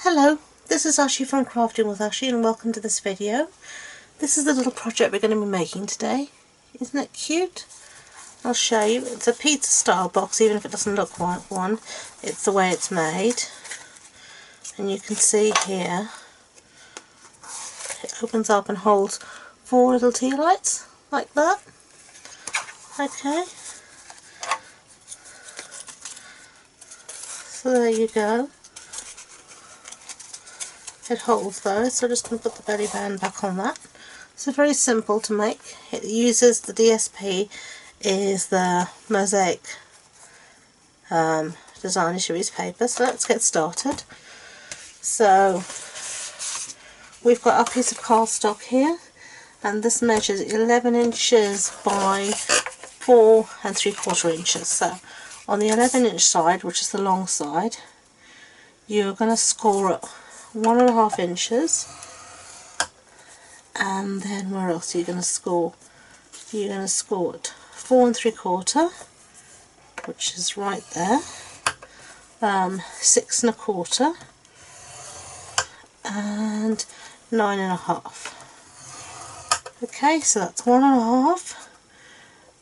Hello, this is Ashi from Crafting with Ashi and welcome to this video. This is the little project we're going to be making today. Isn't it cute? I'll show you. It's a pizza style box, even if it doesn't look like one. It's the way it's made. And you can see here, it opens up and holds 4 little tea lights, like that. Okay. So there you go. It holds those, so I'm just going to put the belly band back on that. So very simple to make. It uses the DSP, is the mosaic designer series paper. So let's get started. So we've got our piece of cardstock here, and this measures 11 inches by 4 3/4 inches. So on the 11-inch side, which is the long side, you're going to score it 1.5 inches, and then where else are you going to score? You're going to score it 4 3/4, which is right there, 6 1/4, and 9 1/2. Okay, so that's 1.5,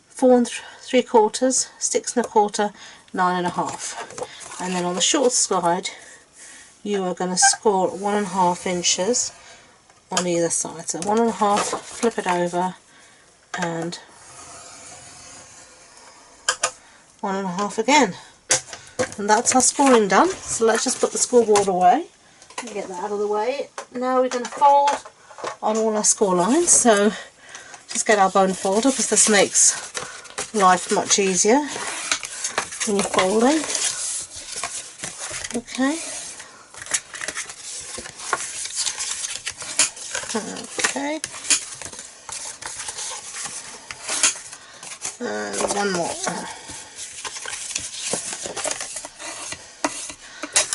4 3/4, 6 1/4, 9 1/2, and then on the short side you are going to score 1.5 inches on either side. So 1.5, flip it over, and 1.5 again. And that's our scoring done. So let's just put the scoreboard away and get that out of the way. Now we're going to fold on all our score lines. So just get our bone folder, because this makes life much easier when you're folding. Okay. Okay, and one more.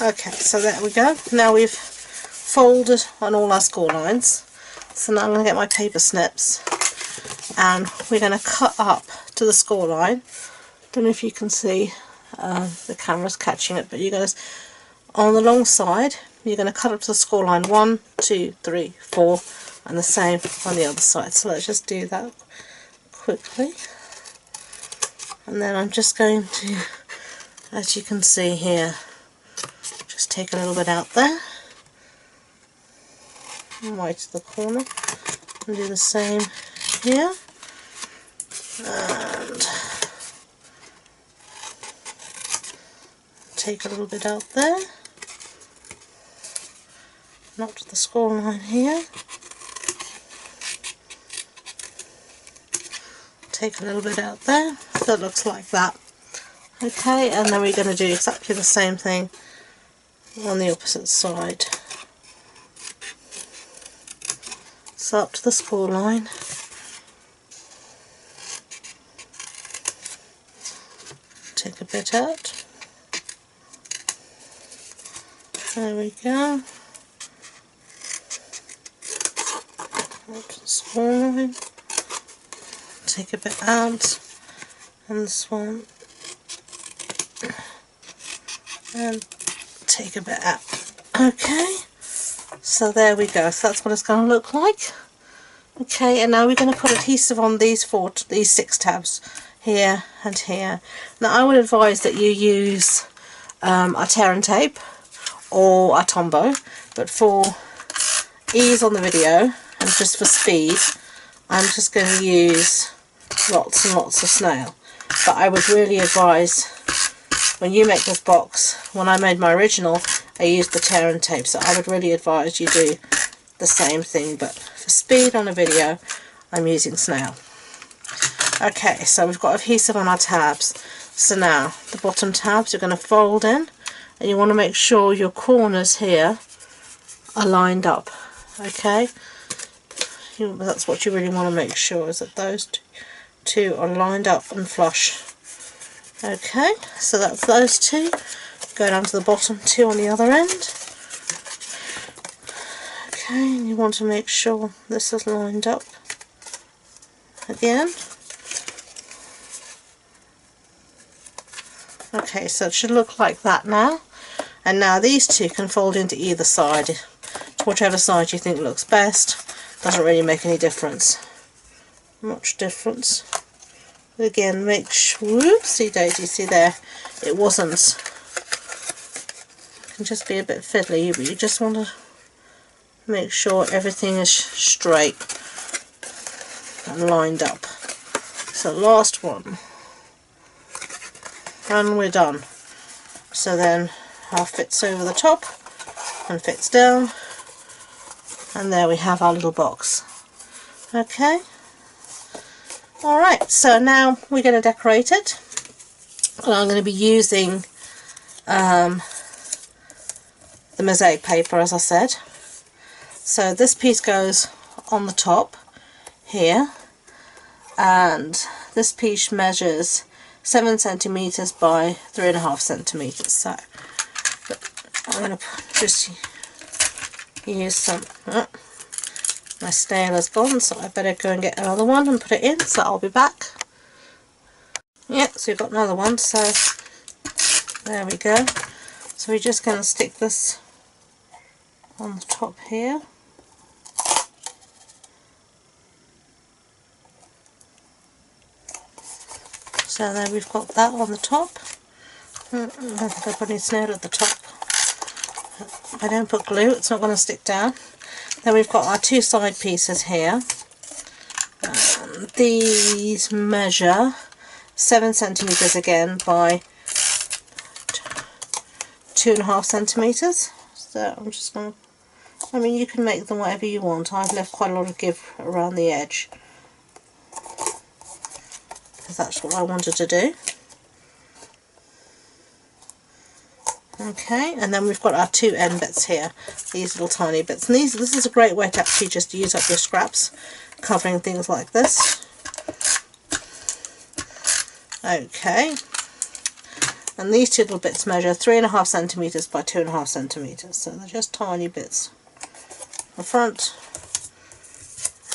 Okay, so there we go. Now we've folded on all our score lines. So now I'm going to get my paper snips, and we're going to cut up to the score line. Don't know if you can see, the camera's catching it, but you're going to, on the long side, you're going to cut up to the score line 1, 2, 3, 4, and the same on the other side. So let's just do that quickly. And then I'm just going to, as you can see here, just take a little bit out there, right to the corner, and do the same here. And take a little bit out there, and up to the score line here. Take a little bit out there, so it looks like that. Okay, and then we're going to do exactly the same thing on the opposite side. So up to the score line, take a bit out. There we go. Up to the score line. Take a bit out, and this one, and take a bit out. Okay, so there we go. So that's what it's going to look like. Okay, and now we're going to put adhesive on these 6 tabs here and here. Now I would advise that you use a tear and tape or a Tombow, but for ease on the video and just for speed, I'm just going to use lots and lots of snail. But I would really advise, when you make this box, when I made my original, I used the tear and tape, so I would really advise you do the same thing, but for speed on a video I'm using snail. Okay, so we've got adhesive on our tabs. So now the bottom tabs you're going to fold in, and you want to make sure your corners here are lined up. Okay, that's what you really want to make sure, is that those two are lined up and flush. Okay, so that's those two. Go down to the bottom 2 on the other end. Okay, and you want to make sure this is lined up again. Okay, so it should look like that now. And now these two can fold into either side, to whichever side you think looks best. Doesn't really make any difference. Much difference. Again, make sure, whoopsie daisy, see there, it wasn't, it can just be a bit fiddly, but you just want to make sure everything is straight and lined up. So last one, and we're done. So then our fits over the top and fits down, and there we have our little box. Okay. Alright, so now we're going to decorate it, and I'm going to be using the mosaic paper, as I said. So this piece goes on the top here, and this piece measures 7 centimeters by 3.5 centimeters. So I'm going to just use some. My snail is gone, so I better go and get another one and put it in, so I'll be back. Yeah, so we've got another one, so there we go. So we're just going to stick this on the top here. So there we've got that on the top. I think I put any snail at the top. If I don't put glue, it's not going to stick down. Then we've got our two side pieces here. These measure 7 centimeters again by 2.5 centimeters. So I'm just going to, I mean, you can make them whatever you want. I've left quite a lot of give around the edge, because that's what I wanted to do. Okay, and then we've got our two end bits here, these little tiny bits, and this is a great way to actually just use up your scraps, covering things like this. Okay, and these two little bits measure 3.5 centimeters by 2.5 centimeters, so they're just tiny bits. The front,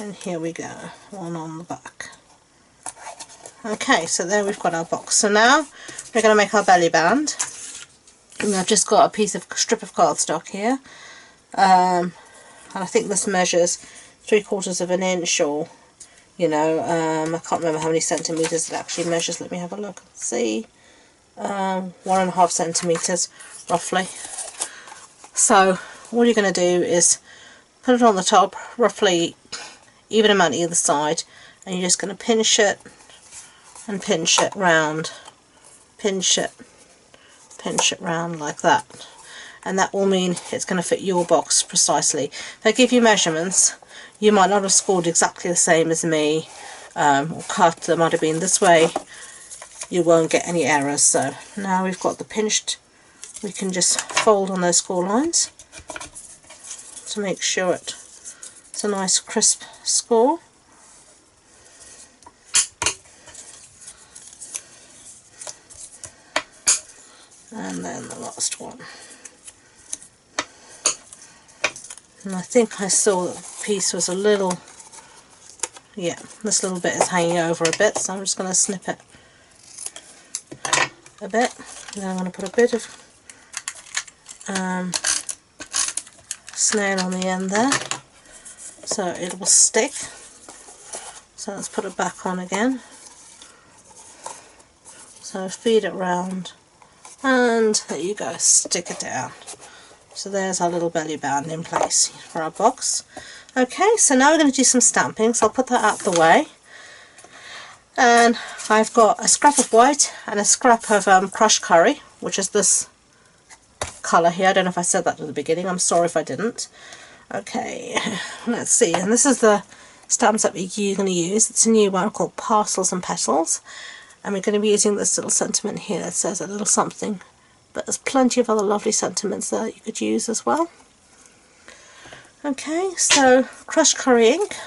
and here we go, one on the back. Okay, so there we've got our box. So now we're going to make our belly band. And I've just got a strip of cardstock here, and I think this measures 3/4 of an inch, or you know, I can't remember how many centimeters it actually measures. Let me have a look and see. 1.5 centimeters roughly. So all you're going to do is put it on the top, roughly even amount either side, and you're just going to pinch it and pinch it round, pinch it round like that, and that will mean it's going to fit your box precisely. If I give you measurements, you might not have scored exactly the same as me, or cut, there might have been this way, you won't get any errors. So now we've got the pinched, we can just fold on those score lines to make sure it's a nice crisp score. And then the last one. And I think I saw that the piece was a little, yeah, this little bit is hanging over a bit, so I'm just going to snip it a bit. And then I'm going to put a bit of snail on the end there, so it will stick. So let's put it back on again. So feed it round. And there you go, stick it down. So there's our little belly band in place for our box. Okay, so now we're going to do some stamping, so I'll put that out the way. And I've got a scrap of white and a scrap of crushed curry, which is this colour here. I don't know if I said that at the beginning, I'm sorry if I didn't. Okay, let's see, and this is the stamps that you're going to use. It's a new one called Parcels and Petals. And we're going to be using this little sentiment here that says a little something, but there's plenty of other lovely sentiments there that you could use as well. Okay, so crushed curry ink,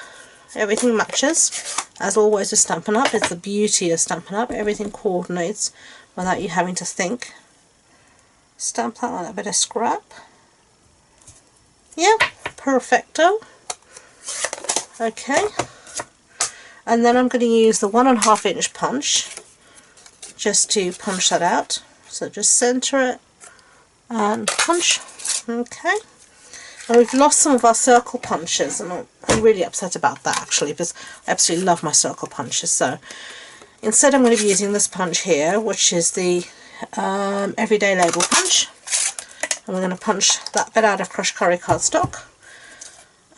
everything matches, as always with Stampin' Up. It's the beauty of Stampin' Up, everything coordinates without you having to think. Stamp that on a bit of scrap. Yeah, perfecto. Okay, and then I'm going to use the 1.5 inch punch just to punch that out. So just center it and punch. Okay, and we've lost some of our circle punches, and I'm really upset about that actually, because I absolutely love my circle punches. So instead I'm going to be using this punch here, which is the everyday label punch, and we're going to punch that bit out of crushed curry cardstock,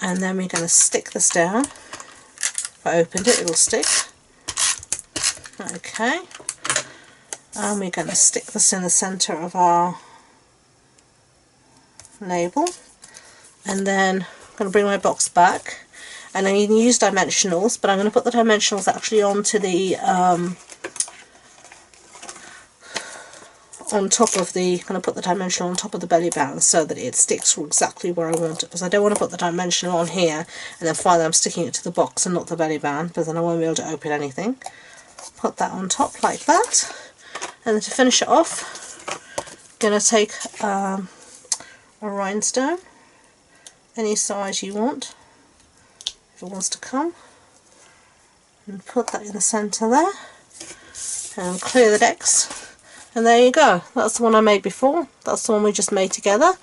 and then we're going to stick this down. If I opened it, it'll stick. Okay, and we're going to stick this in the centre of our label, and then I'm going to bring my box back, and then you can use dimensionals, but I'm going to put the dimensionals actually onto the on top of the, going to put the dimensional on top of the belly band so that it sticks exactly where I want it, because I don't want to put the dimensional on here and then find that I'm sticking it to the box and not the belly band, because then I won't be able to open anything. Put that on top like that, and then to finish it off, I'm going to take a rhinestone, any size you want, if it wants to come, and put that in the centre there, and clear the decks. And there you go, that's the one I made before, that's the one we just made together.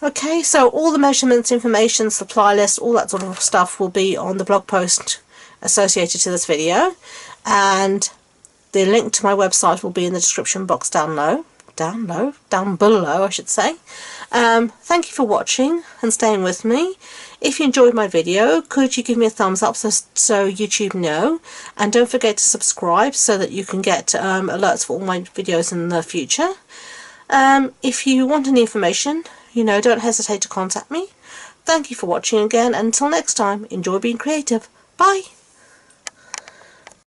Okay, so all the measurements, information, supply list, all that sort of stuff will be on the blog post associated to this video, and the link to my website will be in the description box down below I should say. Thank you for watching and staying with me. If you enjoyed my video, could you give me a thumbs up so YouTube know, and don't forget to subscribe so that you can get alerts for all my videos in the future. If you want any information, don't hesitate to contact me. Thank you for watching again, and until next time, enjoy being creative. Bye!